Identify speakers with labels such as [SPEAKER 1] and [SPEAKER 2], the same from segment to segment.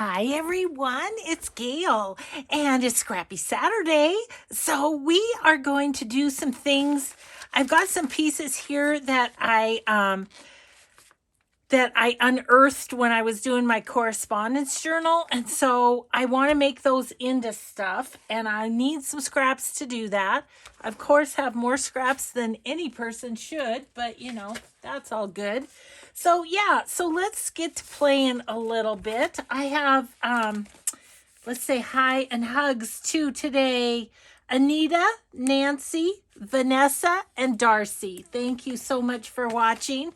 [SPEAKER 1] Hi everyone, it's Gail and it's Scrappy Saturday. So we are going to do some things. I've got some pieces here that I unearthed when I was doing my correspondence journal, and so I want to make those into stuff, and I need some scraps to do that. Of course, have more scraps than any person should, but that's all good. So yeah, so let's get to playing a little bit. I have let's say hi and hugs to today. Anita, Nancy, Vanessa, and Darcy. Thank you so much for watching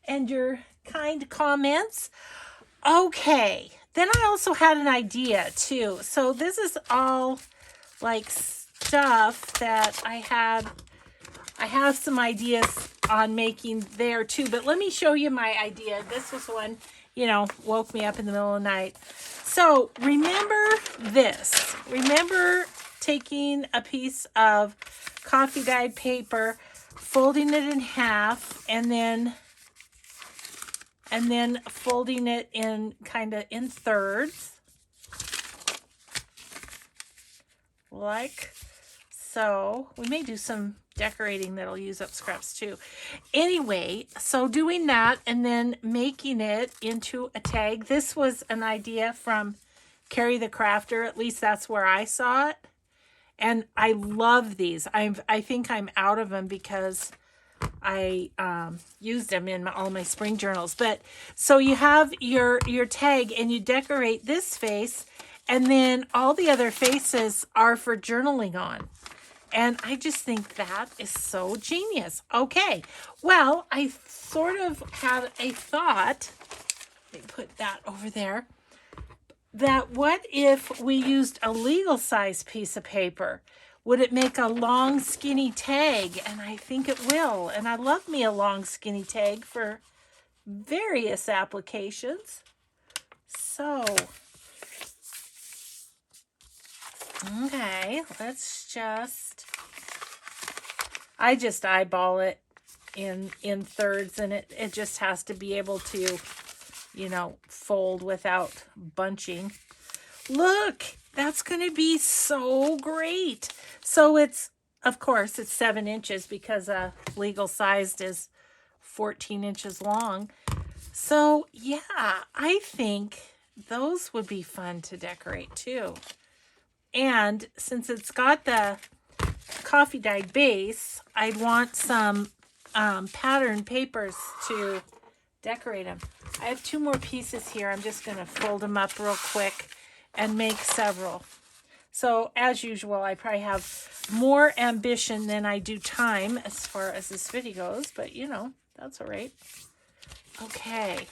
[SPEAKER 1] and your kind comments. Okay, then I also had an idea too. So this is all like stuff that I have some ideas on making there too, but let me show you my idea. This was one, woke me up in the middle of the night. So remember this. Remember taking a piece of coffee dyed paper, folding it in half, and then folding it in kind of in thirds, like so. We may do some decorating that'll use up scraps too. Anyway, so doing that and then making it into a tag. This was an idea from Carrie the Crafter. At least that's where I saw it. And I love these. I think I'm out of them because I used them in all my spring journals. But so you have your tag and you decorate this face, and then all the other faces are for journaling on. And I just think that is so genius. Okay, well, I sort of had a thought, let me put that over there, that what if we used a legal size piece of paper? Would it make a long skinny tag? And I think it will. And I love me a long skinny tag for various applications. So, okay, I just eyeball it in thirds, and it just has to be able to, fold without bunching. Look, that's going to be so great. So of course, it's 7 inches because legal sized is 14 inches long. So yeah, I think those would be fun to decorate too. And since it's got the coffee dyed base, I'd want some pattern papers to decorate them. I have 2 more pieces here. I'm just going to fold them up real quick and make several. So as usual, I probably have more ambition than I do time as far as this video goes, but that's all right. Okay.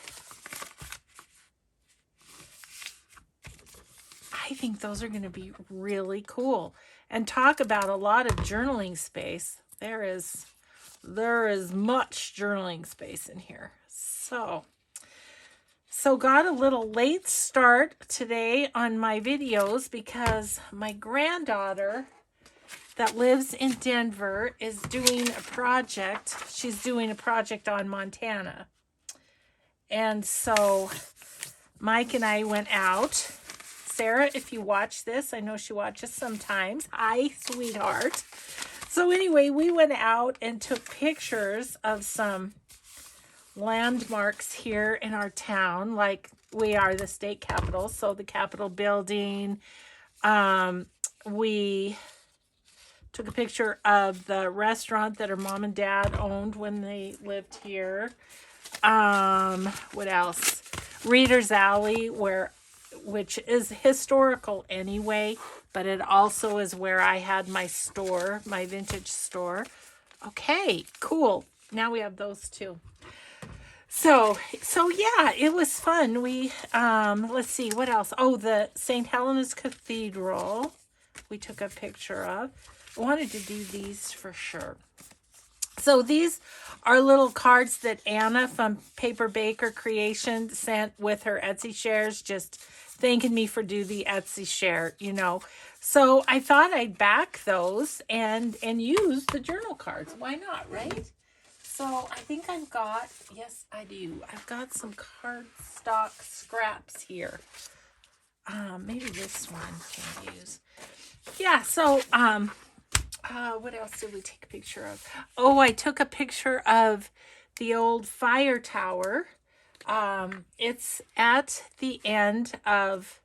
[SPEAKER 1] I think those are going to be really cool. And talk about a lot of journaling space. There is much journaling space in here. So got a little late start today on my videos because my granddaughter that lives in Denver is doing a project. She's doing a project on Montana. And so Mike and I went out. Sarah, if you watch this, I know she watches sometimes. Hi, sweetheart. So anyway, we went out and took pictures of some landmarks here in our town. Like, we are the state capital, so the Capitol building. We took a picture of the restaurant that her mom and dad owned when they lived here. What else? Reader's Alley, which is historical anyway, but it also is where I had my store, my vintage store. Okay, cool. Now we have those two. So yeah, it was fun. We, let's see, what else? Oh, the St. Helena's Cathedral we took a picture of. I wanted to do these for sure. So these are little cards that Anna from Paper Baker Creation sent with her Etsy shares, just thanking me for doing the Etsy share, So I thought I'd back those and use the journal cards. Why not, right? So I think yes, I do. I've got some cardstock scraps here. maybe this one can use. Yeah, so what else did we take a picture of? Oh, I took a picture of the old fire tower. It's at the end of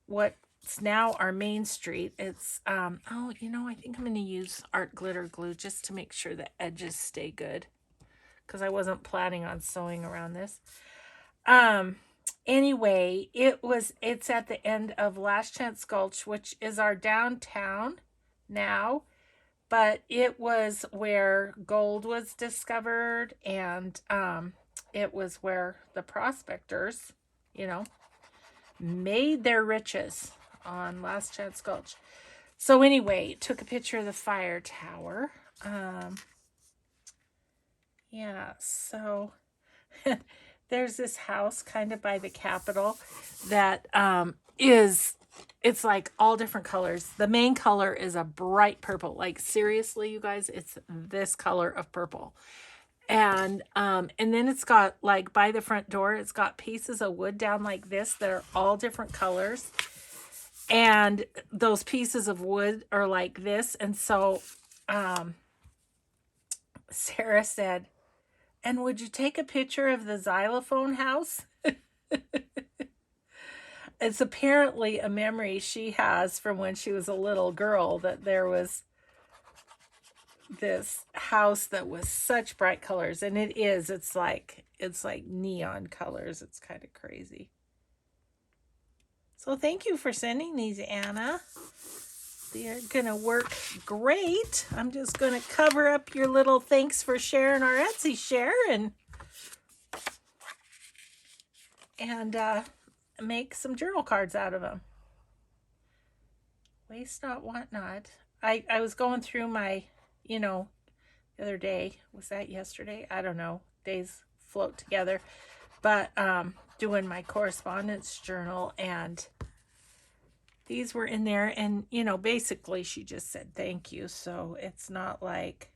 [SPEAKER 1] what's now our main street. It's oh, I think I'm going to use art glitter glue just to make sure the edges stay good, because I wasn't planning on sewing around this. Anyway, it's at the end of Last Chance Gulch, which is our downtown now, but it was where gold was discovered, and it was where the prospectors, made their riches on Last Chance Gulch. So anyway, took a picture of the fire tower. Yeah, so there's this house kind of by the Capitol that it's like all different colors. The main color is a bright purple. Like seriously, you guys, it's this color of purple. And then it's got, like, by the front door, it's got pieces of wood down like this that are all different colors. And those pieces of wood are like this. And so Sarah said, "And would you take a picture of the xylophone house?" It's apparently a memory she has from when she was a little girl, that there was this house that was such bright colors. And it's like neon colors. It's kind of crazy. So thank you for sending these, Anna. They're gonna work great. I'm just gonna cover up your little thanks for sharing our Etsy share and make some journal cards out of them. Waste not, want not. I was going through my, the other day. Was that yesterday? I don't know. Days float together. But doing my correspondence journal, and these were in there, and basically she just said thank you. So it's not like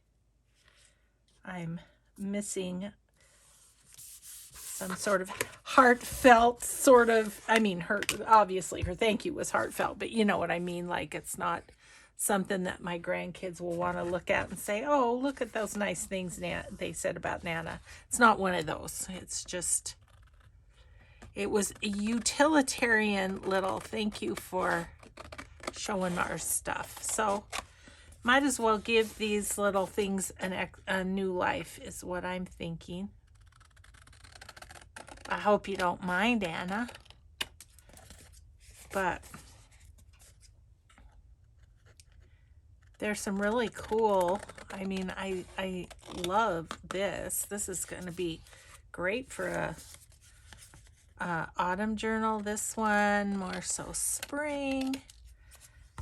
[SPEAKER 1] I'm missing some sort of heartfelt sort of, obviously her thank you was heartfelt, but you know what I mean? Like, it's not something that my grandkids will want to look at and say, "Oh, look at those nice things they said about Nana." It's not one of those. It's just, it was a utilitarian little thank you for showing our stuff. So might as well give these little things a new life is what I'm thinking. I hope you don't mind, Anna. But there's some really cool, I love this. This is going to be great for a autumn journal. This one, more so spring.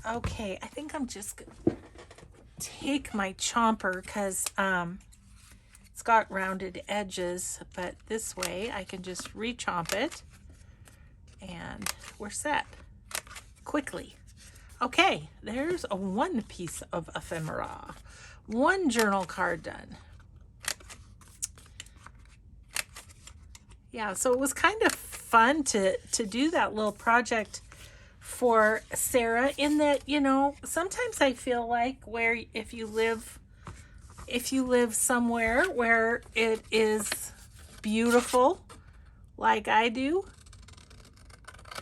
[SPEAKER 1] Okay, I think I'm just going to take my chomper because it's got rounded edges, but this way I can just re-chomp it and we're set quickly. Okay, there's one piece of ephemera. One journal card done. Yeah, so it was kind of fun to do that little project for Sarah, in that, sometimes I feel like where if you live somewhere where it is beautiful like I do,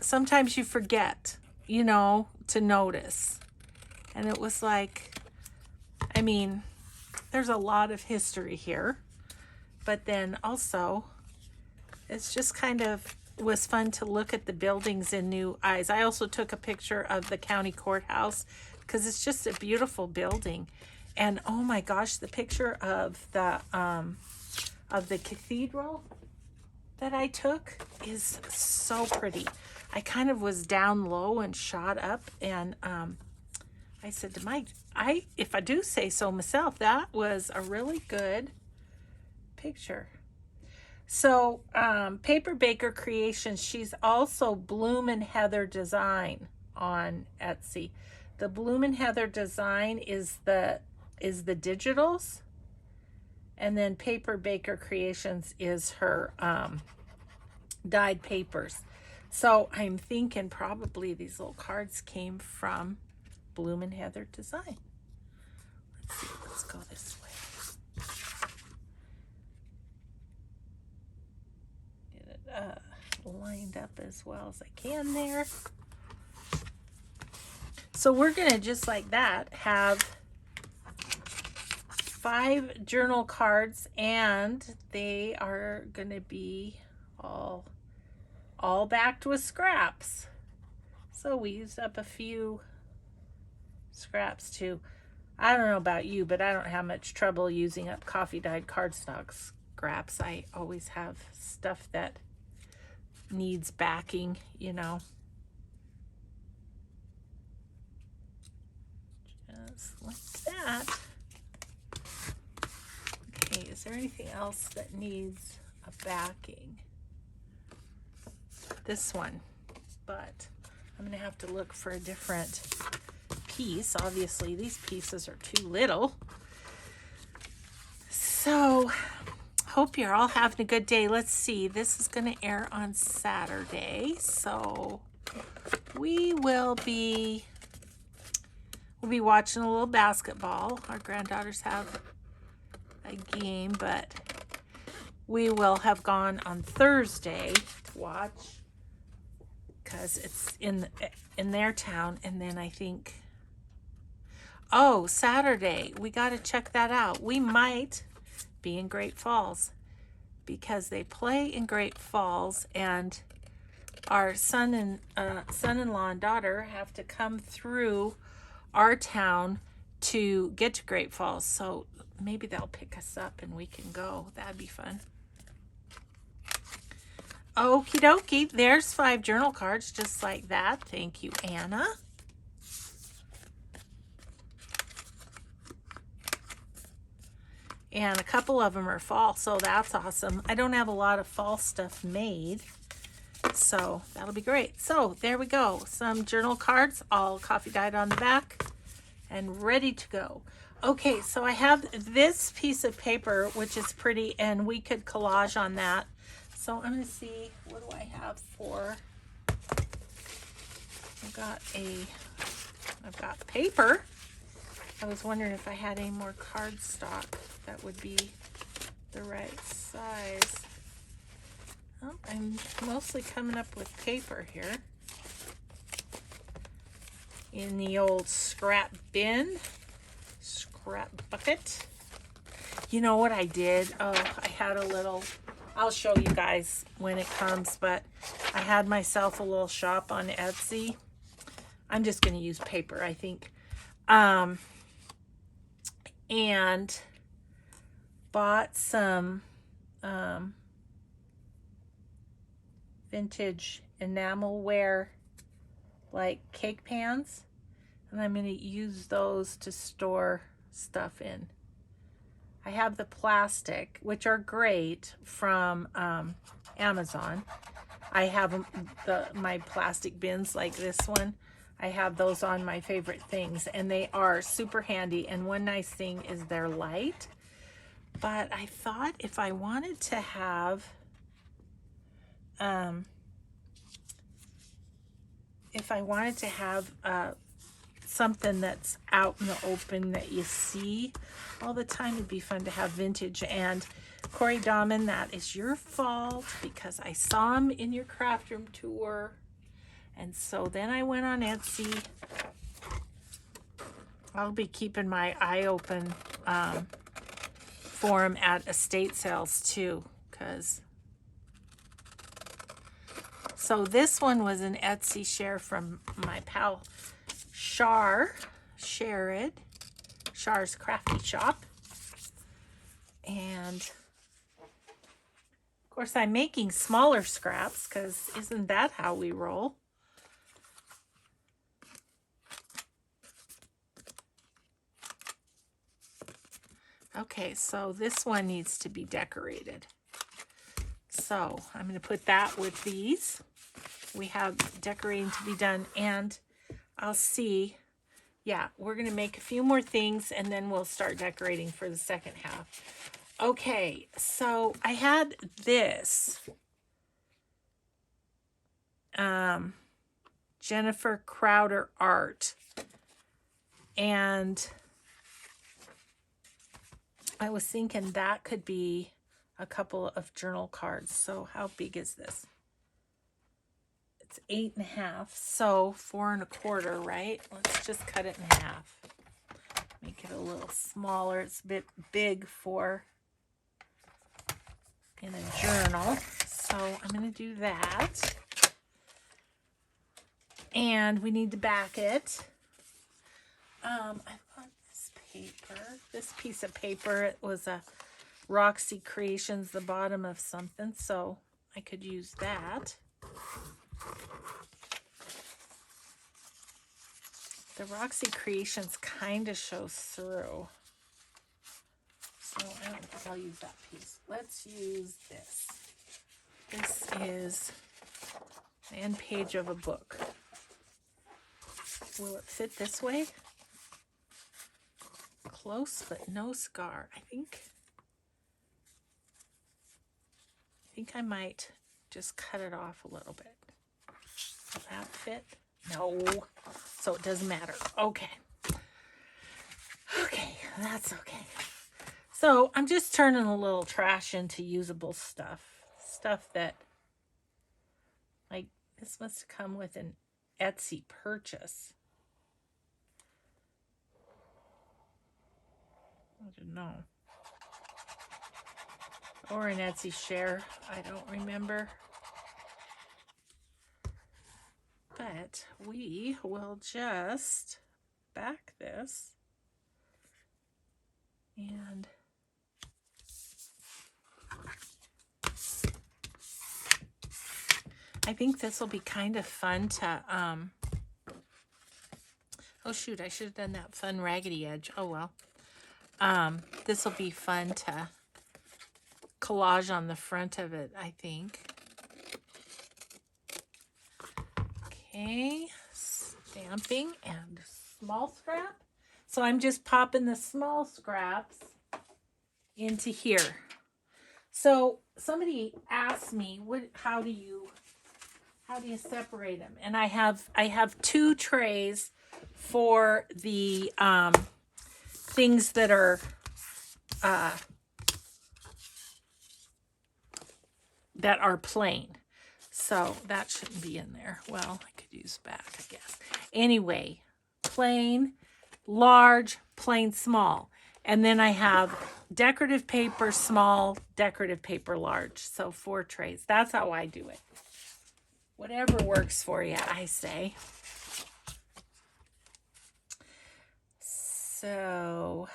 [SPEAKER 1] sometimes you forget, to notice. And it was like, there's a lot of history here, but then also it's just kind of was fun to look at the buildings in new eyes. I also took a picture of the county courthouse because it's just a beautiful building. And oh my gosh, the picture of the cathedral that I took is so pretty. I kind of was down low and shot up, and I said to Mike, if I do say so myself, that was a really good picture. So Paper Baker Creations, she's also Bloom and Heather Design on Etsy. The Bloom and Heather Design is the digitals, and then Paper Baker Creations is her dyed papers. So I'm thinking probably these little cards came from Bloom and Heather Design. Let's see, let's go this way. Get it lined up as well as I can there. So we're gonna, just like that, have 5 journal cards, and they are gonna be all backed with scraps. So we used up a few scraps too. I don't know about you, but I don't have much trouble using up coffee dyed cardstock scraps. I always have stuff that needs backing, you know. Just like that. Okay, is there anything else that needs a backing? This one, but I'm gonna have to look for a different piece. Obviously these pieces are too little. So hope you're all having a good day. Let's see, this is going to air on Saturday, so we'll be watching a little basketball. Our granddaughters have a game, but we will have gone on Thursday to watch because it's in their town. And then I think, oh, Saturday, we got to check that out. We might be in Great Falls because they play in Great Falls, and our son-in-law and daughter have to come through our town to get to Great Falls. So maybe they'll pick us up and we can go. That'd be fun. Okie dokie, there's 5 journal cards just like that. Thank you, Anna. And a couple of them are fall, so that's awesome. I don't have a lot of fall stuff made, so that'll be great. So there we go. Some journal cards, all coffee dyed on the back and ready to go. Okay, so I have this piece of paper, which is pretty, and we could collage on that. So I'm going to see, what do I have for, I've got paper. I was wondering if I had any more cardstock that would be the right size. Well, I'm mostly coming up with paper here in the old scrap bin, scrap bucket. You know what I did? Oh, I had a little, I'll show you guys when it comes, but I had myself a little shop on Etsy. I'm just going to use paper, I think. And bought some vintage enamelware, like cake pans, and I'm going to use those to store stuff in. I have the plastic, which are great, from Amazon. I have my plastic bins like this one. I have those on my favorite things, and they are super handy. And one nice thing is they're light. But I thought if I wanted to have, something that's out in the open that you see all the time, it'd be fun to have vintage. And Corey Dahman, that is your fault, because I saw him in your craft room tour. And so then I went on Etsy. I'll be keeping my eye open for him at estate sales too, because so this one was an Etsy share from my pal Shar's Crafty Shop. And of course I'm making smaller scraps, because isn't that how we roll? Okay, so this one needs to be decorated. So I'm going to put that with these. We have decorating to be done, and I'll see. Yeah, we're going to make a few more things, and then we'll start decorating for the second half. Okay, so I had this, Jennifer Crowder art. And I was thinking that could be a couple of journal cards. So how big is this? It's 8.5, so 4 1/4, right? Let's just cut it in half. Make it a little smaller. It's a bit big for in a journal. So I'm going to do that. And we need to back it. I want this paper. This piece of paper, it was a Roxy Creations, the bottom of something, so I could use that. The Roxy Creations kind of shows through. So I don't think I'll use that piece. Let's use this. This is the end page of a book. Will it fit this way? Close, but no scar. I think I might just cut it off a little bit. Will that fit? No. So it doesn't matter. Okay. Okay, that's okay. So I'm just turning a little trash into usable stuff. Stuff that, like, this must have come with an Etsy purchase. I don't know. Or an Etsy share. I don't remember. But we will just back this. And I think this will be kind of fun to, oh shoot, I should have done that fun raggedy edge. Oh well. This will be fun to collage on the front of it, I think. Okay, stamping and small scrap. So I'm just popping the small scraps into here. So somebody asked me, how do you separate them? And I have 2 trays for the things that are plain. So that shouldn't be in there. Well, I could use back, I guess. Anyway, plain, large, plain, small. And then I have decorative paper, small, decorative paper, large. So 4 trays. That's how I do it. Whatever works for you, I say. So,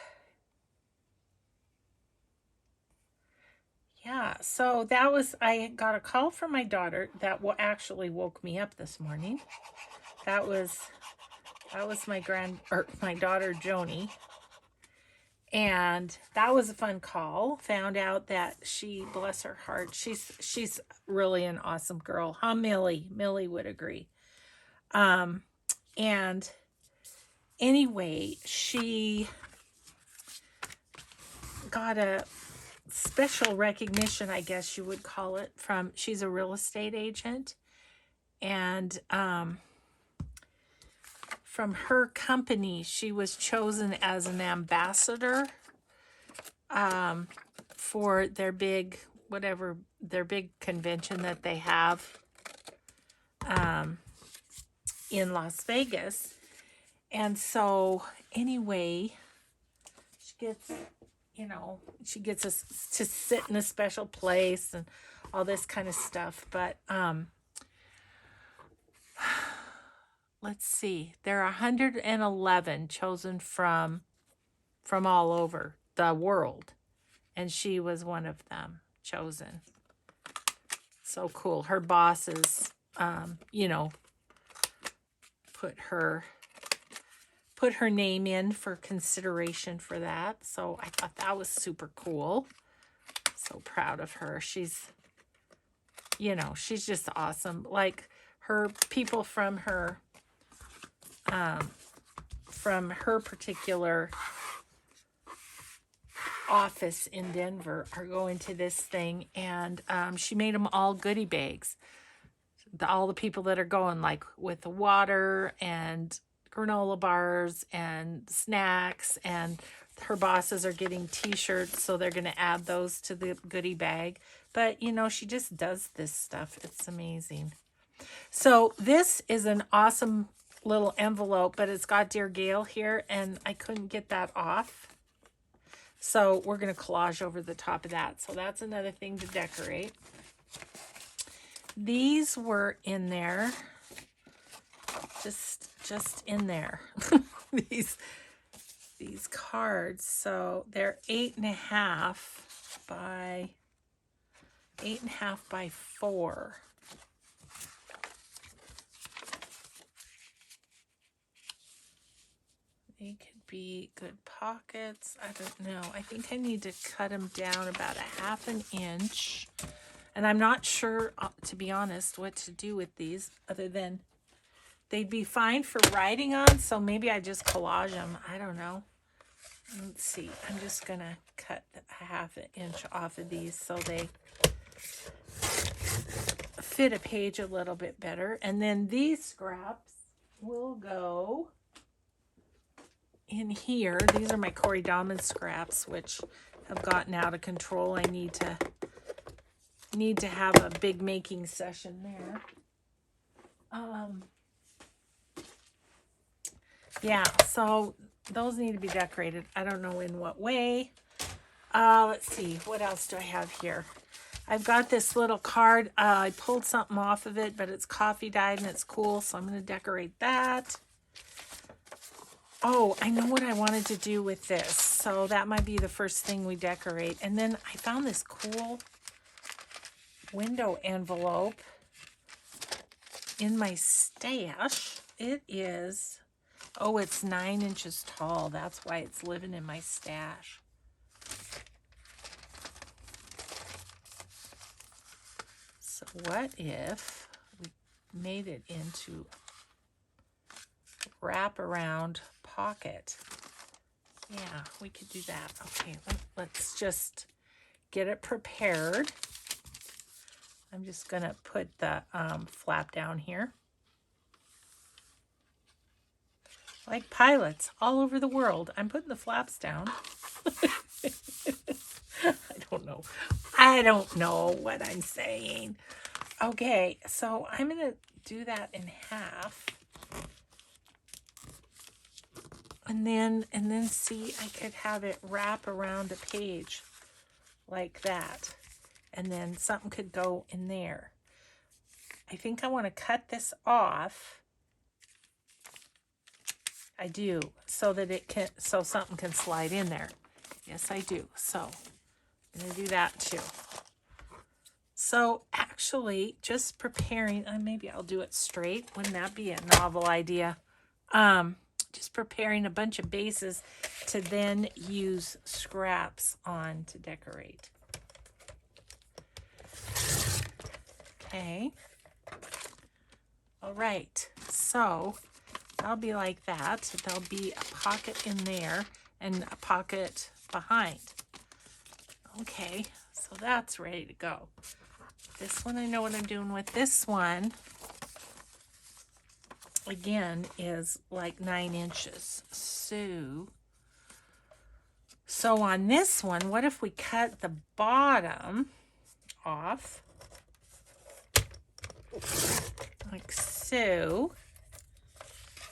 [SPEAKER 1] yeah, so that was, I got a call from my daughter that actually woke me up this morning. That was my daughter Joni. And that was a fun call. Found out that she, bless her heart, she's really an awesome girl. Huh, Millie? Millie would agree. And anyway, she got a special recognition, I guess you would call it, she's a real estate agent. And from her company, she was chosen as an ambassador for their big convention that they have in Las Vegas. And so anyway, she gets us to sit in a special place and all this kind of stuff. But let's see, there are 111 chosen from all over the world, and she was one of them chosen. So cool. Her bosses, put her name in for consideration for that. So I thought that was super cool. So proud of her. She's just awesome. Like, her people from her particular office in Denver are going to this thing, and she made them all goodie bags. all the people that are going, like with the water and granola bars and snacks, and her bosses are getting t-shirts, so they're going to add those to the goodie bag. But you know, she just does this stuff. It's amazing. So this is an awesome little envelope, but it's got Dear Gail here, and I couldn't get that off. So we're going to collage over the top of that. So that's another thing to decorate. These were in there, just in there. these cards. So they're 8.5 by 8.5 by 4. They could be good pockets. I don't know. I think I need to cut them down about 1/2 inch. And I'm not sure, to be honest, what to do with these other than they'd be fine for writing on. So maybe I just collage them. I don't know. Let's see. I'm just going to cut 1/2 inch off of these so they fit a page a little bit better. And then these scraps will go in here. These are my Corey Dahman scraps, which have gotten out of control. I need to have a big making session there. Yeah, so those need to be decorated. I don't know in what way. Let's see, what else do I have here? I've got this little card. I pulled something off of it, but it's coffee dyed and it's cool, so I'm going to decorate that. Oh, I know what I wanted to do with this. So that might be the first thing we decorate. And then I found this cool window envelope in my stash. It is, oh, it's 9 inches tall. That's why it's living in my stash. So what if we made it into wraparound pocket? Yeah, we could do that. Okay, let's just get it prepared. I'm just going to put the flap down here. Like pilots all over the world, I'm putting the flaps down. I don't know what I'm saying. Okay, so I'm going to do that in half. And then see, I could have it wrap around a page like that. And then something could go in there. I think I want to cut this off. I do, so that it can, so something can slide in there. Yes, I do. So I'm going to do that too. So actually, just preparing, maybe I'll do it straight. Wouldn't that be a novel idea? Just preparing a bunch of bases to then use scraps on to decorate. Okay. All right. So that'll be like that. There'll be a pocket in there and a pocket behind. Okay. So that's ready to go. This one, I know what I'm doing with. This one, again, is like 9 inches. So on this one, what if we cut the bottom off like so?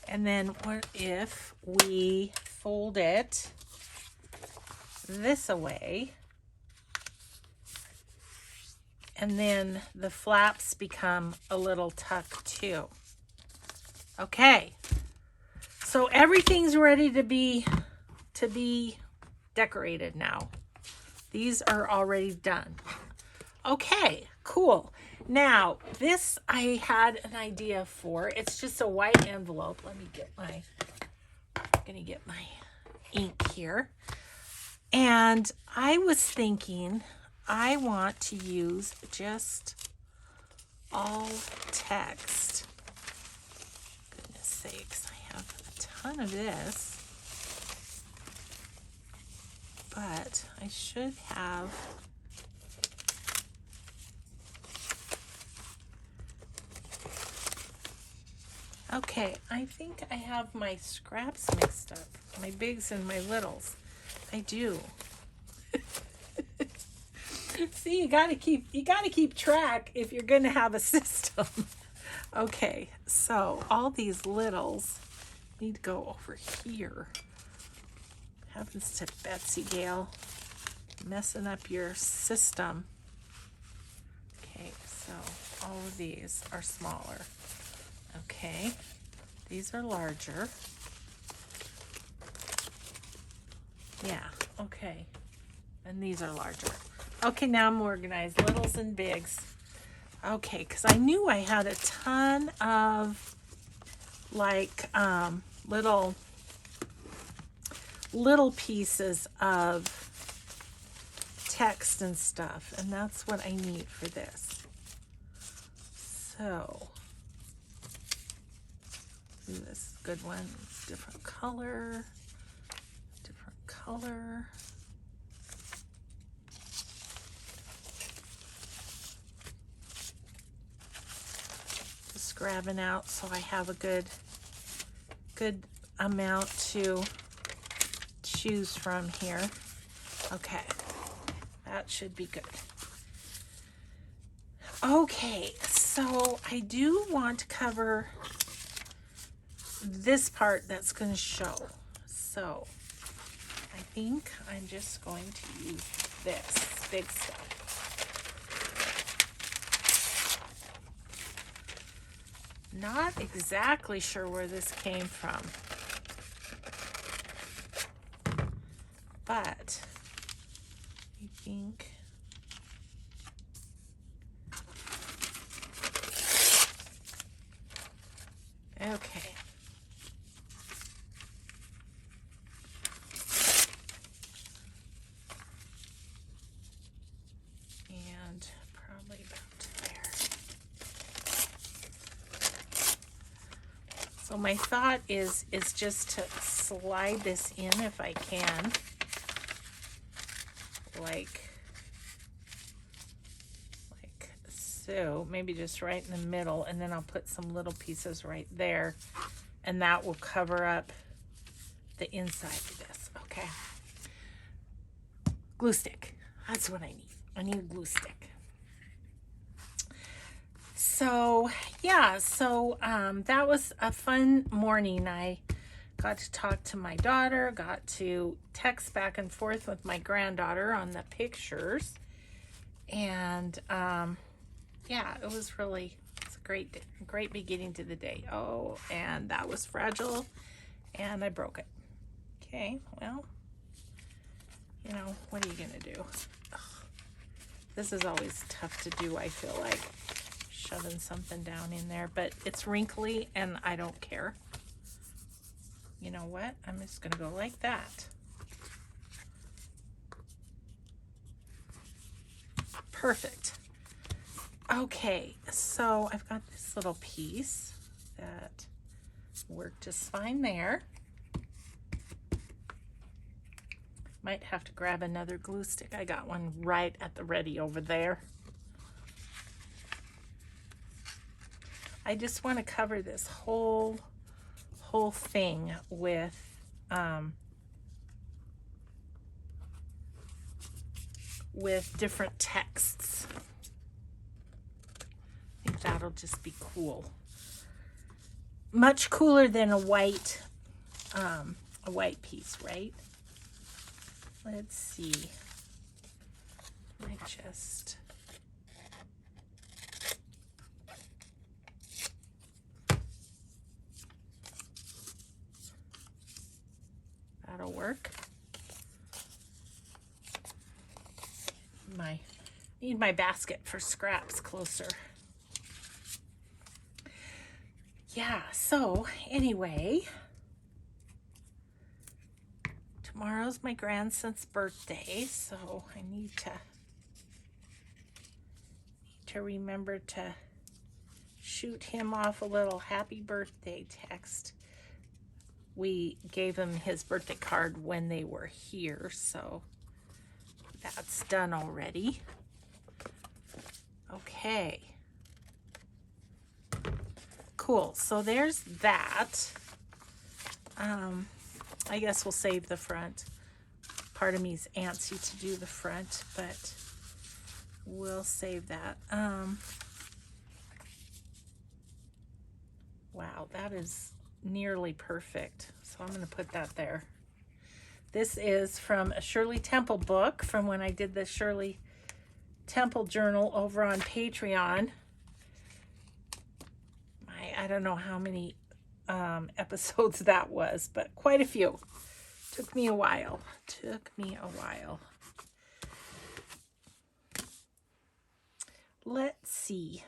[SPEAKER 1] And then what if we fold it this away? And then the flaps become a little tuck too. Okay, so everything's ready to be decorated now. These are already done. Okay, cool. Now this I had an idea for. It's just a white envelope. Let me get my, I'm gonna get my ink here. And I was thinking I want to use just all text. Goodness sakes, I have a ton of this. But I should have Okay, I think I have my scraps mixed up. My bigs and my littles. I do. See, you gotta keep track if you're gonna have a system. Okay, so all these littles need to go over here. Happens to Betsy Gale, messing up your system. Okay, so all of these are smaller. Okay, these are larger. Yeah, okay. And these are larger. Okay, now I'm organized. Littles and bigs. Okay, because I knew I had a ton of like little pieces of text and stuff, and that's what I need for this. So this is a good one. It's different color. Just grabbing out so I have a good amount to choose from here. Okay, that should be good. Okay, so I do want to cover this part that's going to show. So I think I'm just going to use this big stuff. Not exactly sure where this came from, but I think okay. And probably about there. So my thought is just to slide this in if I can. Like so, maybe just right in the middle, and then I'll put some little pieces right there, and that will cover up the inside of this. Okay. Glue stick. That's what I need. I need a glue stick. So yeah, so that was a fun morning. I got to talk to my daughter, got to text back and forth with my granddaughter on the pictures, and yeah, it was a great beginning to the day. Oh, and that was fragile, and I broke it. Okay, well, you know, what are you gonna do? Ugh. This is always tough to do, I feel like, shoving something down in there, but it's wrinkly and I don't care. You know what? I'm just gonna go like that. Perfect. Okay, so I've got this little piece that worked just fine there. Might have to grab another glue stick. I got one right at the ready over there. I just want to cover this whole thing with different texts. I think that'll just be cool. Much cooler than a white piece, right? Let's see. I just that'll work. Need my basket for scraps closer. Yeah, so anyway, tomorrow's my grandson's birthday, so I need to remember to shoot him off a little happy birthday text. We gave him his birthday card when they were here, so that's done already. cool. So there's that. I guess we'll save the front. Part of me is antsy to do the front, but we'll save that. Wow, that is nearly perfect. So I'm going to put that there. This is from a Shirley Temple book from when I did the Shirley Temple journal over on Patreon. I don't know how many episodes that was, but quite a few. Took me a while. Let's see.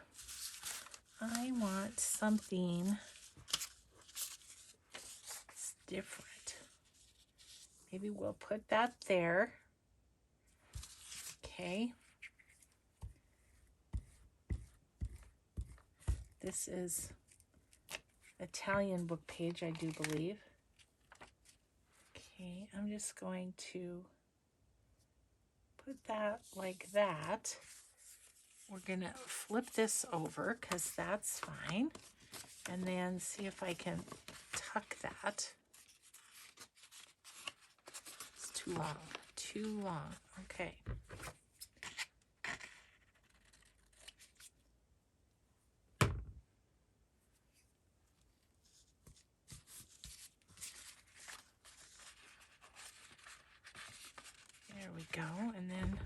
[SPEAKER 1] I want something that's different. Maybe we'll put that there. Okay. This is Italian book page, I do believe. Okay, I'm just going to put that like that. We're going to flip this over because that's fine. And then see if I can tuck that. It's too long. Okay. There we go. And then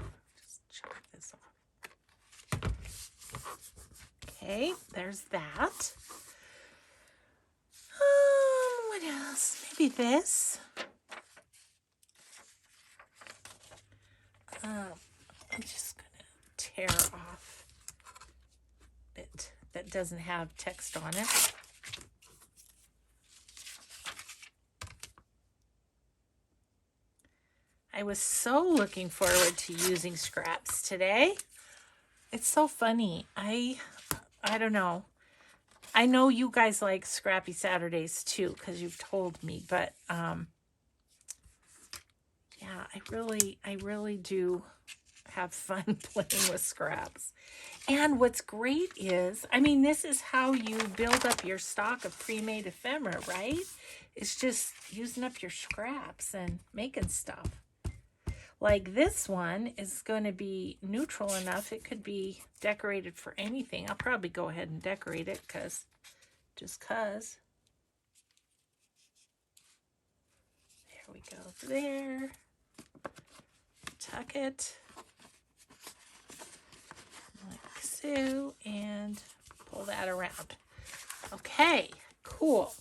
[SPEAKER 1] just chop this off. Okay, there's that. What else? Maybe this. I'm just gonna tear off a bit that doesn't have text on it. I was so looking forward to using scraps today. It's so funny. I don't know. I know you guys like Scrappy Saturdays too, because you've told me, but yeah, I really do have fun playing with scraps. And what's great is, I mean, this is how you build up your stock of pre-made ephemera, right? It's just using up your scraps and making stuff. Like this one is going to be neutral enough. It could be decorated for anything. I'll probably go ahead and decorate it just cause. There we go. There. Tuck it. Like so. And pull that around. Okay. Cool.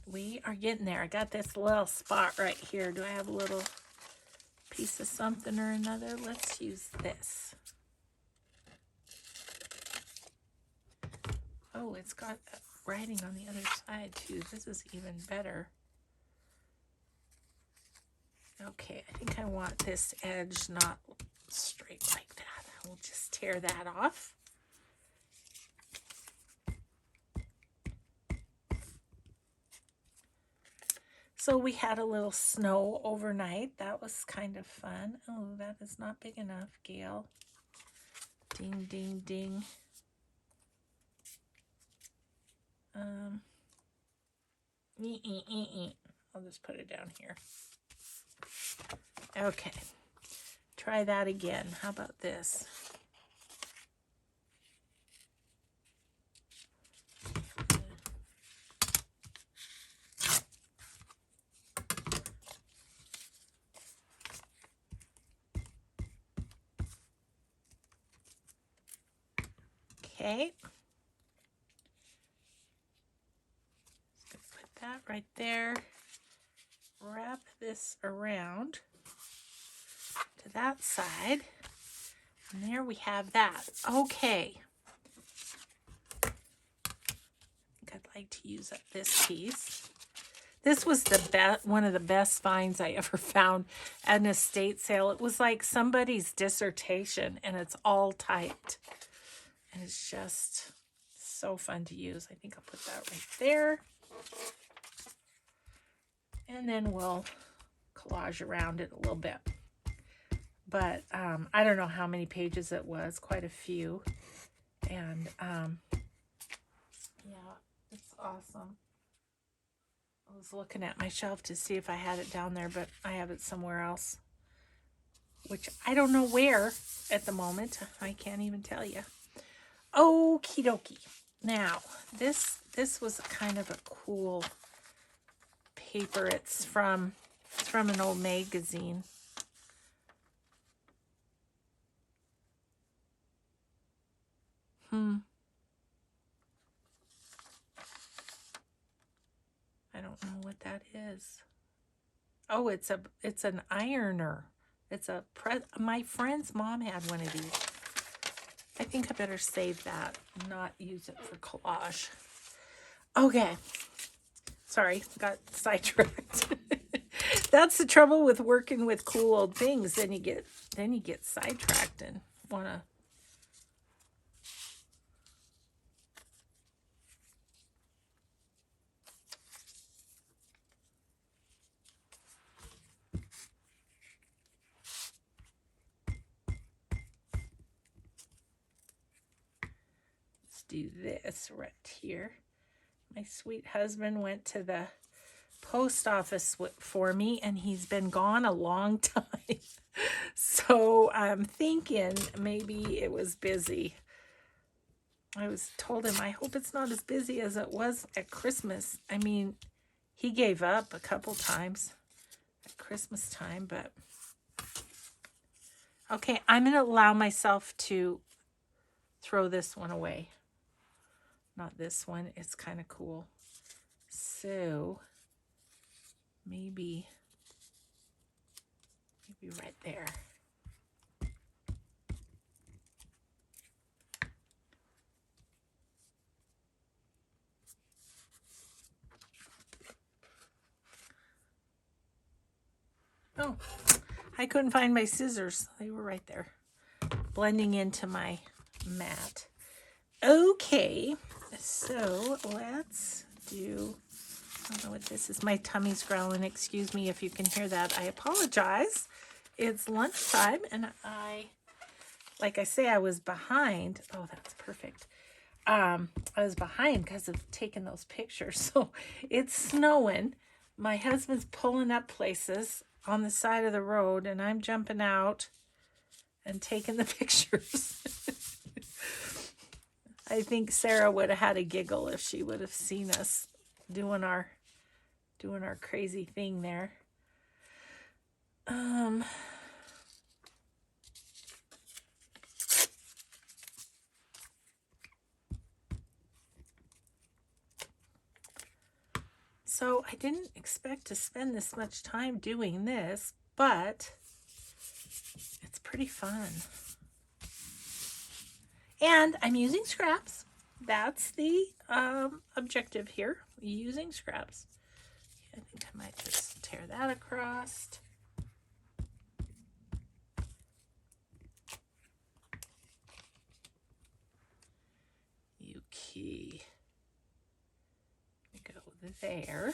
[SPEAKER 1] We are getting there. I got this little spot right here. Do I have a little piece of something or another? Let's use this. Oh, it's got writing on the other side too. This is even better. Okay, I think I want this edge not straight like that. We'll just tear that off. So we had a little snow overnight. That was kind of fun. Oh, that is not big enough, Gail. Ding, ding, ding. I'll just put it down here. Okay. Try that again. How about this? Okay. Just gonna put that right there. Wrap this around to that side. And there we have that. Okay. I think I'd like to use up this piece. This was one of the best finds I ever found at an estate sale. It was like somebody's dissertation, and it's all typed. And it's just so fun to use. I think I'll put that right there. And then we'll collage around it a little bit. But I don't know how many pages it was, quite a few. And awesome. I was looking at my shelf to see if I had it down there, but I have it somewhere else, which I don't know where at the moment. I can't even tell you. Okie dokie. Now, this was kind of a cool paper. It's from an old magazine. I don't know what that is. Oh, it's an ironer. It's a my friend's mom had one of these. I think I better save that, not use it for collage. Okay. Sorry, got sidetracked. That's the trouble with working with cool old things. Then you get sidetracked and wanna. Let's do this right here. My sweet husband went to the post office for me, and he's been gone a long time. So I'm thinking maybe it was busy. I was told him, I hope it's not as busy as it was at Christmas. I mean, he gave up a couple times at Christmas time, but okay, I'm going to allow myself to throw this one away. Not this one. It's kind of cool. So maybe right there. Oh, I couldn't find my scissors. They were right there, blending into my mat. Okay, so let's do, I don't know what this is. My tummy's growling. Excuse me if you can hear that. I apologize. It's lunchtime, and like I say, I was behind. Oh, that's perfect. I was behind because of taking those pictures. So it's snowing. My husband's pulling up places on the side of the road, and I'm jumping out and taking the pictures. I think Sarah would have had a giggle if she would have seen us doing our crazy thing there. So I didn't expect to spend this much time doing this, but it's pretty fun. And I'm using scraps. That's the objective here, using scraps. I think I might just tear that across. Yuki. Go there.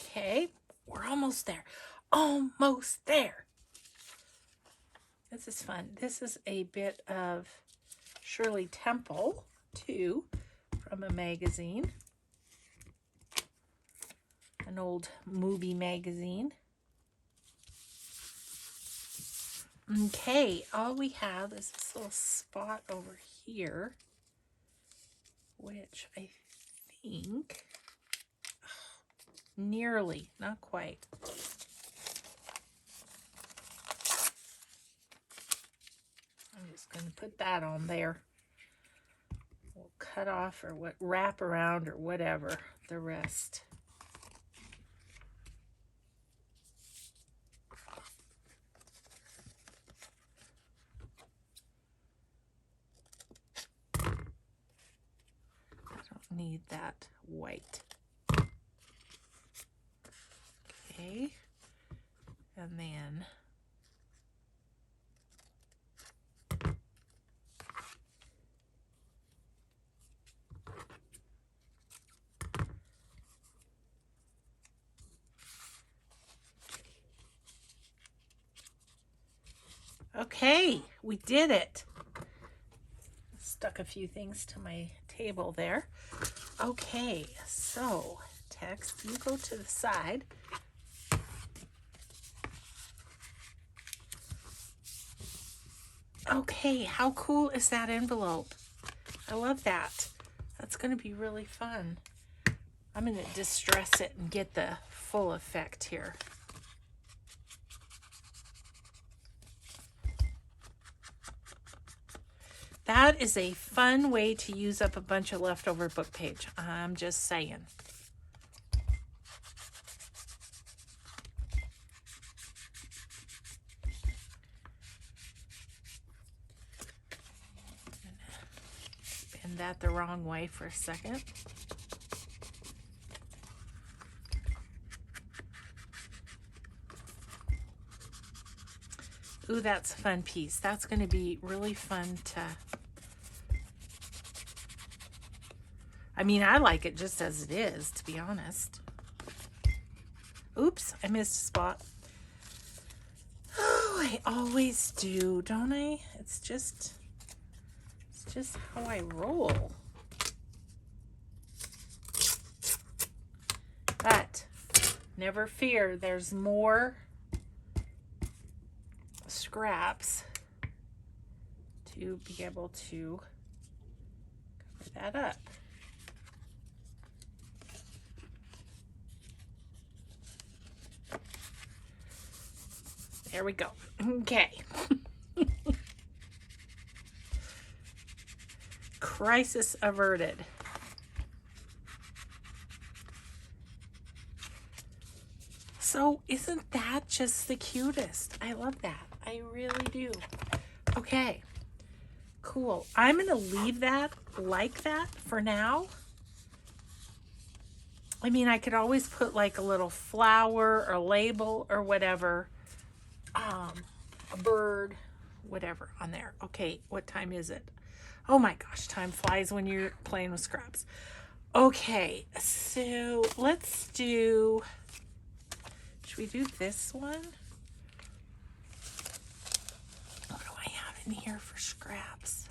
[SPEAKER 1] Okay, we're almost there. Almost there. This is fun. This is a bit of Shirley Temple, too, from a magazine. An old movie magazine. Okay, all we have is this little spot over here, which I think, nearly, not quite. I'm just going to put that on there. We'll cut off or wrap around or whatever the rest. Need that white. Okay, and then okay, we did it. Stuck stuck a few things to my table there. Okay, so Tex, you go to the side. Okay, how cool is that envelope? I love that. That's going to be really fun. I'm going to distress it and get the full effect here. That is a fun way to use up a bunch of leftover book page. I'm just saying. Bend that the wrong way for a second. Ooh, that's a fun piece. That's going to be really fun to... I mean, I like it just as it is, to be honest. Oops, I missed a spot. Oh, I always do, don't I? It's just how I roll. But never fear, there's more scraps to be able to cover that up. There we go. Okay. Crisis averted. So isn't that just the cutest? I love that. I really do. Okay, cool. I'm going to leave that like that for now. I mean, I could always put like a little flower or label or whatever, a bird, whatever on there. Okay, what time is it? Oh my gosh, time flies when you're playing with scraps. Okay, so let's do, should we do this one? What do I have in here for scraps?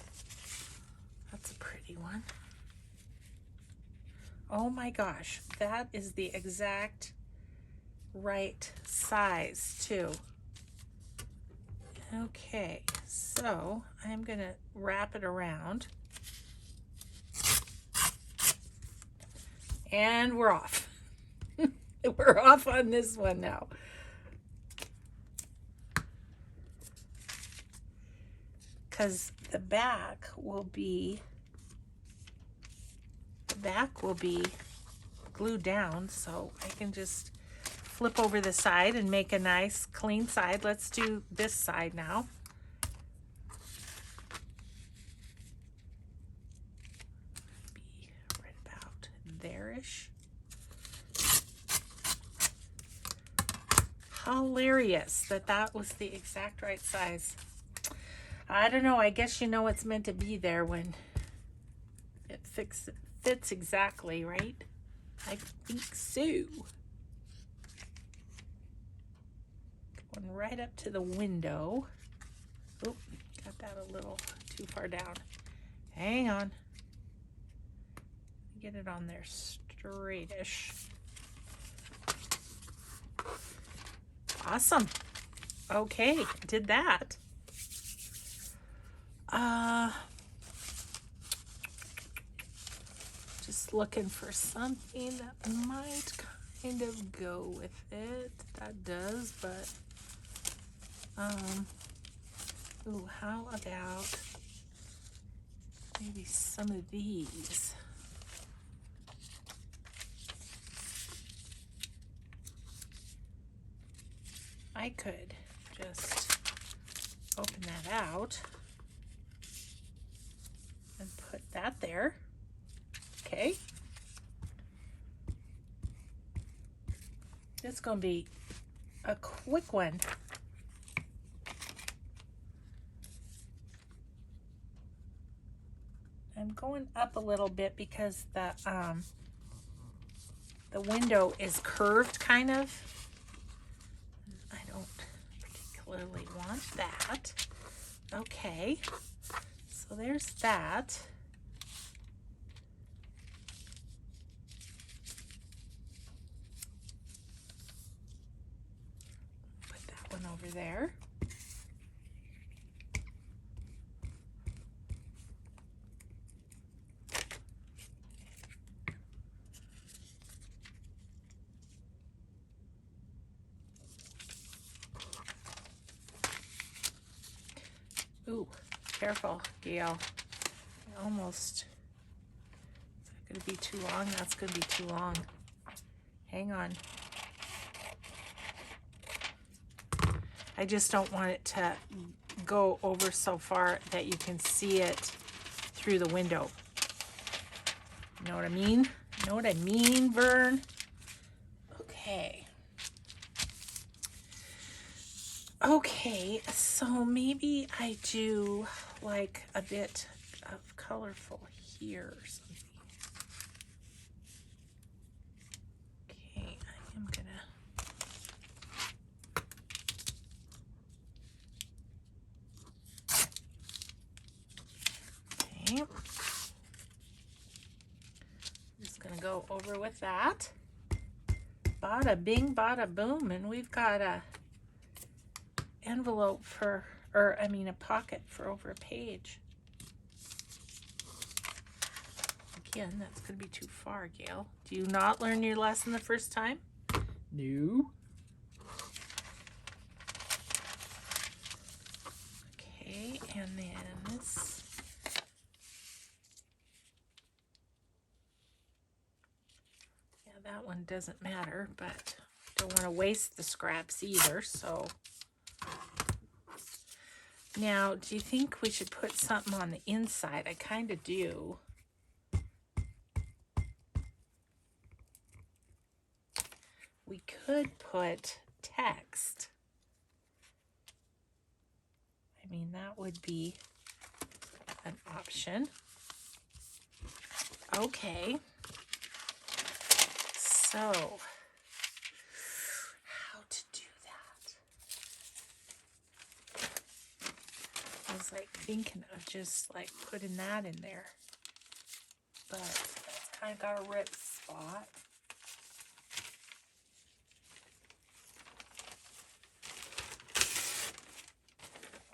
[SPEAKER 1] That's a pretty one. Oh my gosh, that is the exact right size too. Okay, so I'm gonna wrap it around. And we're off. We're off on this one now. Because the back will be glued down, so I can just flip over the side and make a nice clean side. Let's do this side now. Be right about there-ish. Hilarious that was the exact right size. I don't know, I guess you know it's meant to be there when it fits exactly, right? I think so. Going right up to the window. Oh, got that a little too far down. Hang on. Get it on there straightish. Awesome. Okay, did that. Just looking for something that might kind of go with it. That does, but ooh, how about maybe some of these? I could just open that out and put that there. Okay. It's going to be a quick one. I'm going up a little bit because the window is curved kind of. I don't particularly want that. Okay. So there's that. over there. Ooh, careful, Gail. Almost. Is that going to be too long? That's going to be too long. Hang on. I just don't want it to go over so far that you can see it through the window. You know what I mean? You know what I mean, Vern? Okay. Okay, so maybe I do like a bit of colorful here or something. Okay, I am gonna. Okay. Just gonna go over with that. Bada bing, bada boom, and we've got a envelope for, or I mean a pocket for over a page. Again, that's going to be too far, Gail. Do you not learn your lesson the first time? No. Okay, and then this. Yeah, that one doesn't matter, but don't want to waste the scraps either, so. Now, do you think we should put something on the inside? I kind of do. We could put text. I mean, that would be an option. Okay. So, how to do that? I was like thinking of just like putting that in there. But it's kind of got a rip spot.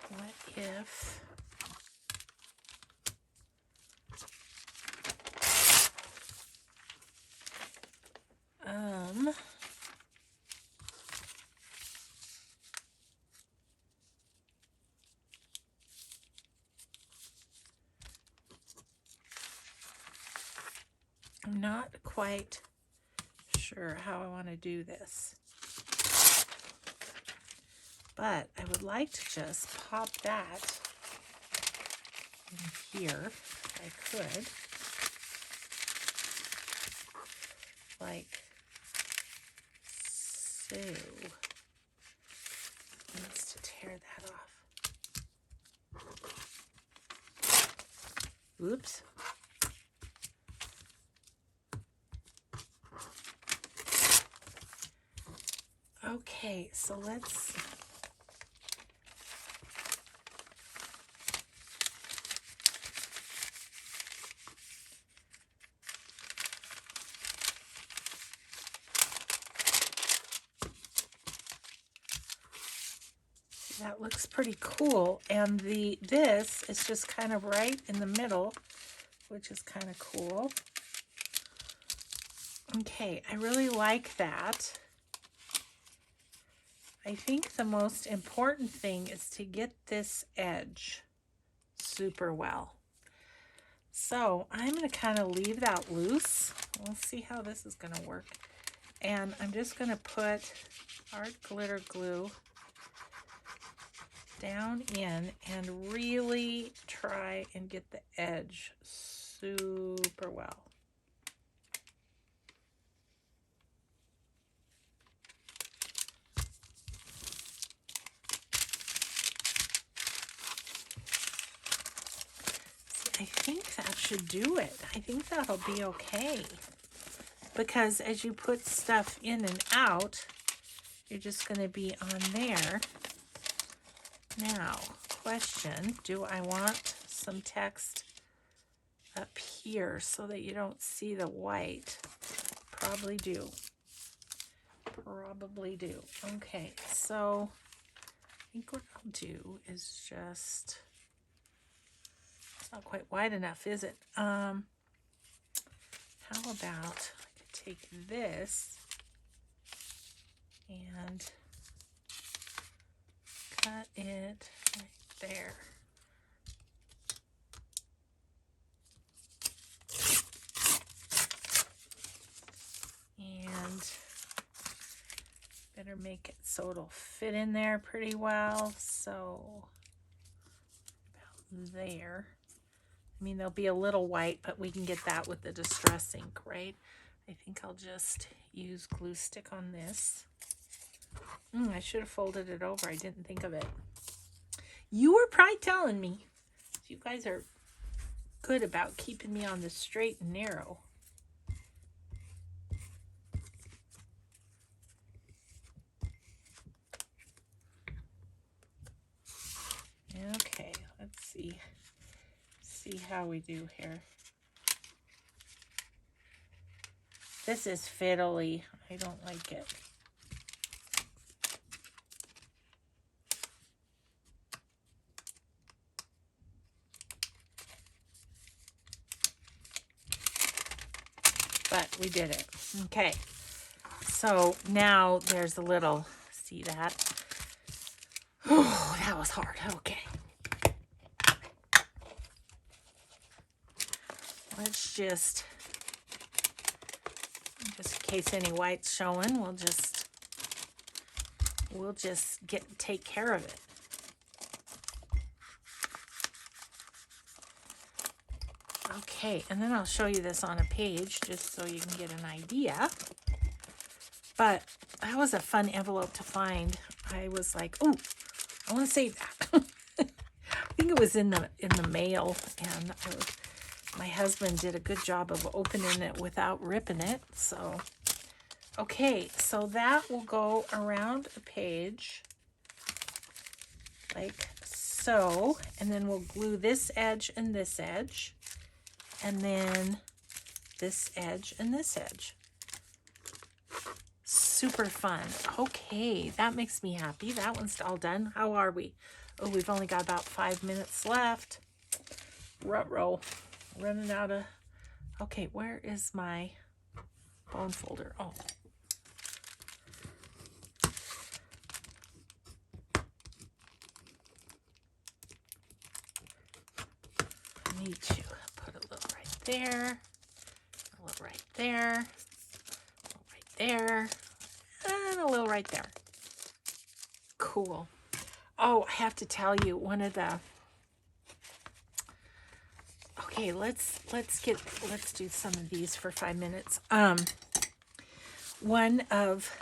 [SPEAKER 1] What if I'm not quite sure how I want to do this, but I would like to just pop that in here if I could, like so. Needs to tear that off. Oops. Okay, so let's that looks pretty cool, and this is just kind of right in the middle, which is kind of cool. Okay, I really like that. I think the most important thing is to get this edge super well. So I'm going to kind of leave that loose. We'll see how this is going to work. And I'm just going to put art glitter glue down in and really try and get the edge super well. I think that should do it. I think that'll be okay. Because as you put stuff in and out, you're just going to be on there. Now, question, do I want some text up here so that you don't see the white? Probably do. Probably do. Okay, so think what I'll do is just, it's not quite wide enough, is it? How about I could take this and cut it right there. And better make it so it'll fit in there pretty well. So about there. I mean, there'll be a little white, but we can get that with the distress ink, right? I think I'll just use glue stick on this. I should have folded it over. I didn't think of it. You were probably telling me. You guys are good about keeping me on the straight and narrow. Okay, let's see how we do here. This is fiddly. I don't like it. But we did it. Okay. So now there's a little, see that? Oh, that was hard. Okay. Let's just in case any white's showing, we'll just take care of it. Okay, and then I'll show you this on a page just so you can get an idea. But that was a fun envelope to find. I was like, oh, I want to save that. I think it was in the mail, and my husband did a good job of opening it without ripping it. So, okay, so that will go around a page like so, and then we'll glue this edge and this edge, and then this edge and this edge. Super fun. Okay, that makes me happy. That one's all done. How are we? Oh, we've only got about 5 minutes left. Ruh-roh. Running out of... Okay, where is my bone folder? Oh. I need to put a little right there, a little right there, a little right there, and a little right there. Cool. Oh, I have to tell you, one of the... Okay, let's do some of these for 5 minutes. One of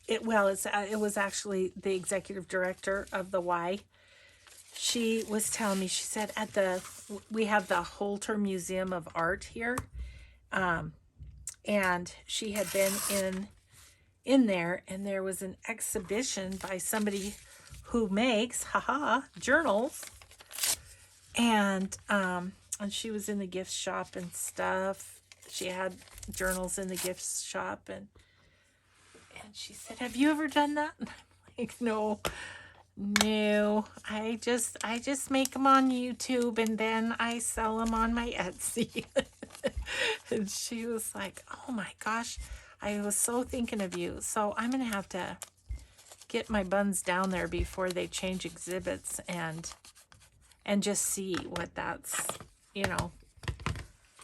[SPEAKER 1] it, well, it was actually the executive director of the Y. She was telling me, she said we have the Holter Museum of Art here, and she had been in there, and there was an exhibition by somebody who makes journals. And she was in the gift shop and stuff. She had journals in the gift shop, and she said, "Have you ever done that?" And I'm like, No. I just make them on YouTube, and then I sell them on my Etsy." And she was like, "Oh my gosh, I was so thinking of you." So I'm gonna have to get my buns down there before they change exhibits and just see what that's,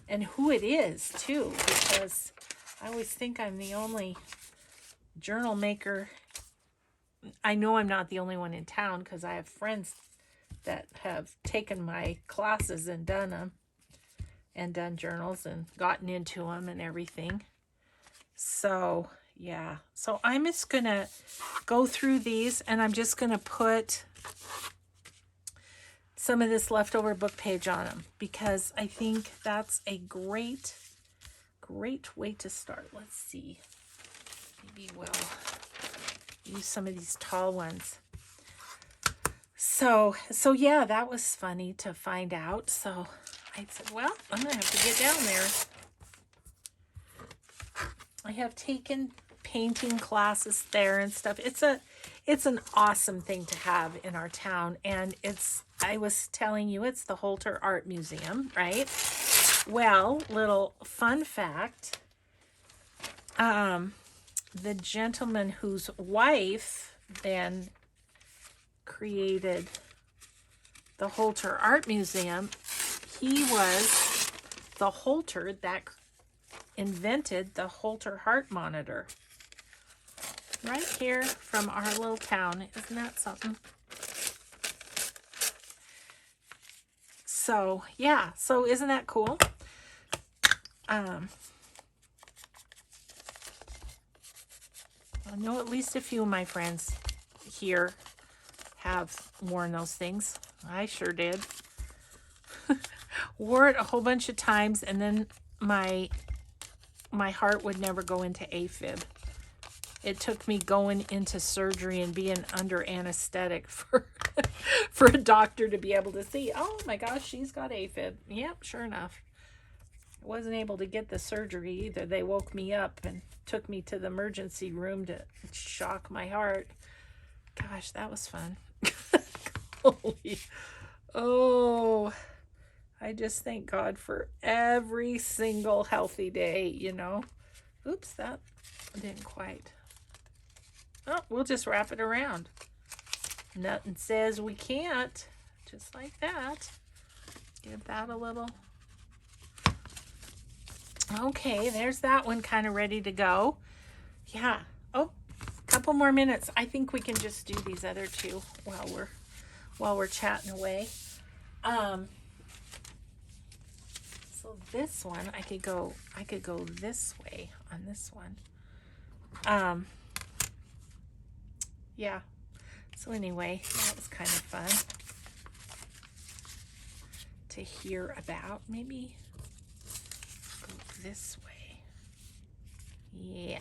[SPEAKER 1] and who it is too, because I always think I'm the only journal maker. I know I'm not the only one in town, because I have friends that have taken my classes and done them, and done journals and gotten into them and everything. So yeah, so I'm just gonna go through these, and I'm just gonna put some of this leftover book page on them, because I think that's a great way to start. Let's see, maybe we'll use some of these tall ones. So yeah, that was funny to find out. So I said, well, I'm gonna have to get down there. I have taken painting classes there and stuff. It's an awesome thing to have in our town. And I was telling you, it's the Holter Art Museum, right? Well, little fun fact, the gentleman whose wife then created the Holter Art Museum, he was the Holter that invented the Holter heart monitor. Right here from our little town. Isn't that something? So, yeah. So, isn't that cool? I know at least a few of my friends here have worn those things. I sure did. Wore it a whole bunch of times, and then my heart would never go into AFib. It took me going into surgery and being under anesthetic for for a doctor to be able to see, oh my gosh, she's got AFib. Yep, sure enough. I wasn't able to get the surgery either. They woke me up and took me to the emergency room to shock my heart. Gosh, that was fun. Holy. Oh, I just thank God for every single healthy day, you know. Oops, that didn't quite. Oh, we'll just wrap it around. Nothing says we can't. Just like that. Give that a little. Okay, there's that one kind of ready to go. Yeah. Oh, a couple more minutes. I think we can just do these other two while we're chatting away. So this one I could go this way on this one. Yeah. So anyway, that was kind of fun to hear about. Maybe go this way. Yeah.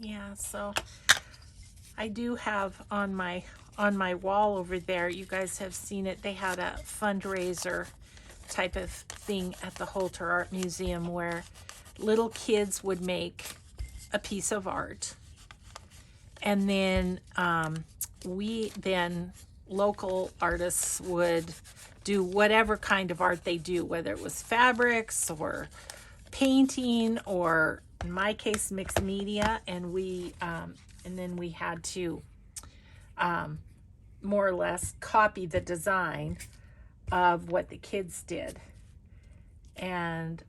[SPEAKER 1] Yeah, so I do have on my wall over there, you guys have seen it, they had a fundraiser type of thing at the Holter Art Museum where little kids would make a piece of art, and then local artists would do whatever kind of art they do, whether it was fabrics or painting or, in my case, mixed media, and then we had to more or less copy the design of what the kids did, and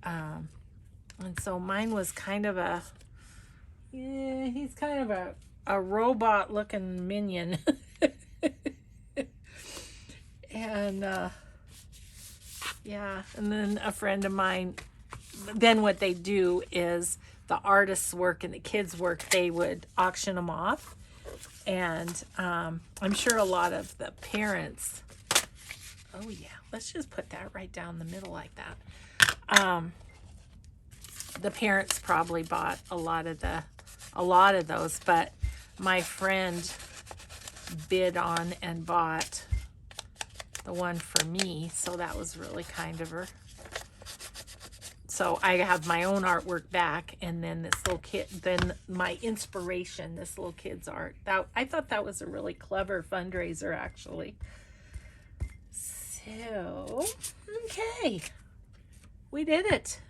[SPEAKER 1] so mine was kind of he's kind of a robot looking minion. And yeah, and then a friend of mine, then what they do is the artist's work and the kids' work, they would auction them off. And I'm sure a lot of the parents, oh yeah, let's just put that right down the middle like that. The parents probably bought a lot of those, but my friend bid on and bought the one for me, so that was really kind of her. So I have my own artwork back, and then this little kid, then my inspiration, this little kid's art. I thought that was a really clever fundraiser, actually. So, okay, we did it.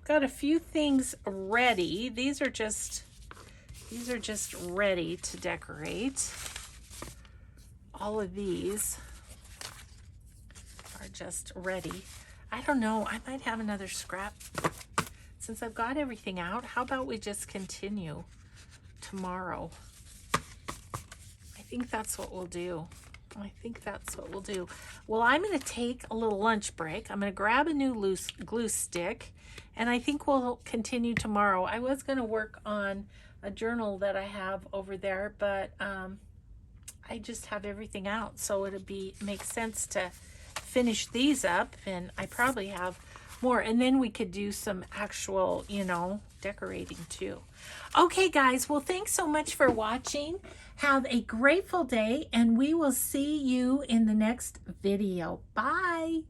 [SPEAKER 1] Got a few things ready. These are just ready to decorate. All of these are just ready. I don't know, I might have another scrap. Since I've got everything out, how about we just continue tomorrow? I think that's what we'll do. Well, I'm going to take a little lunch break. I'm going to grab a new loose glue stick, and I think we'll continue tomorrow. I was going to work on a journal that I have over there, but I just have everything out, so it'd make sense to finish these up, and I probably have more, and then we could do some actual, decorating too. Okay, guys, well, thanks so much for watching. Have a grateful day, and we will see you in the next video. Bye.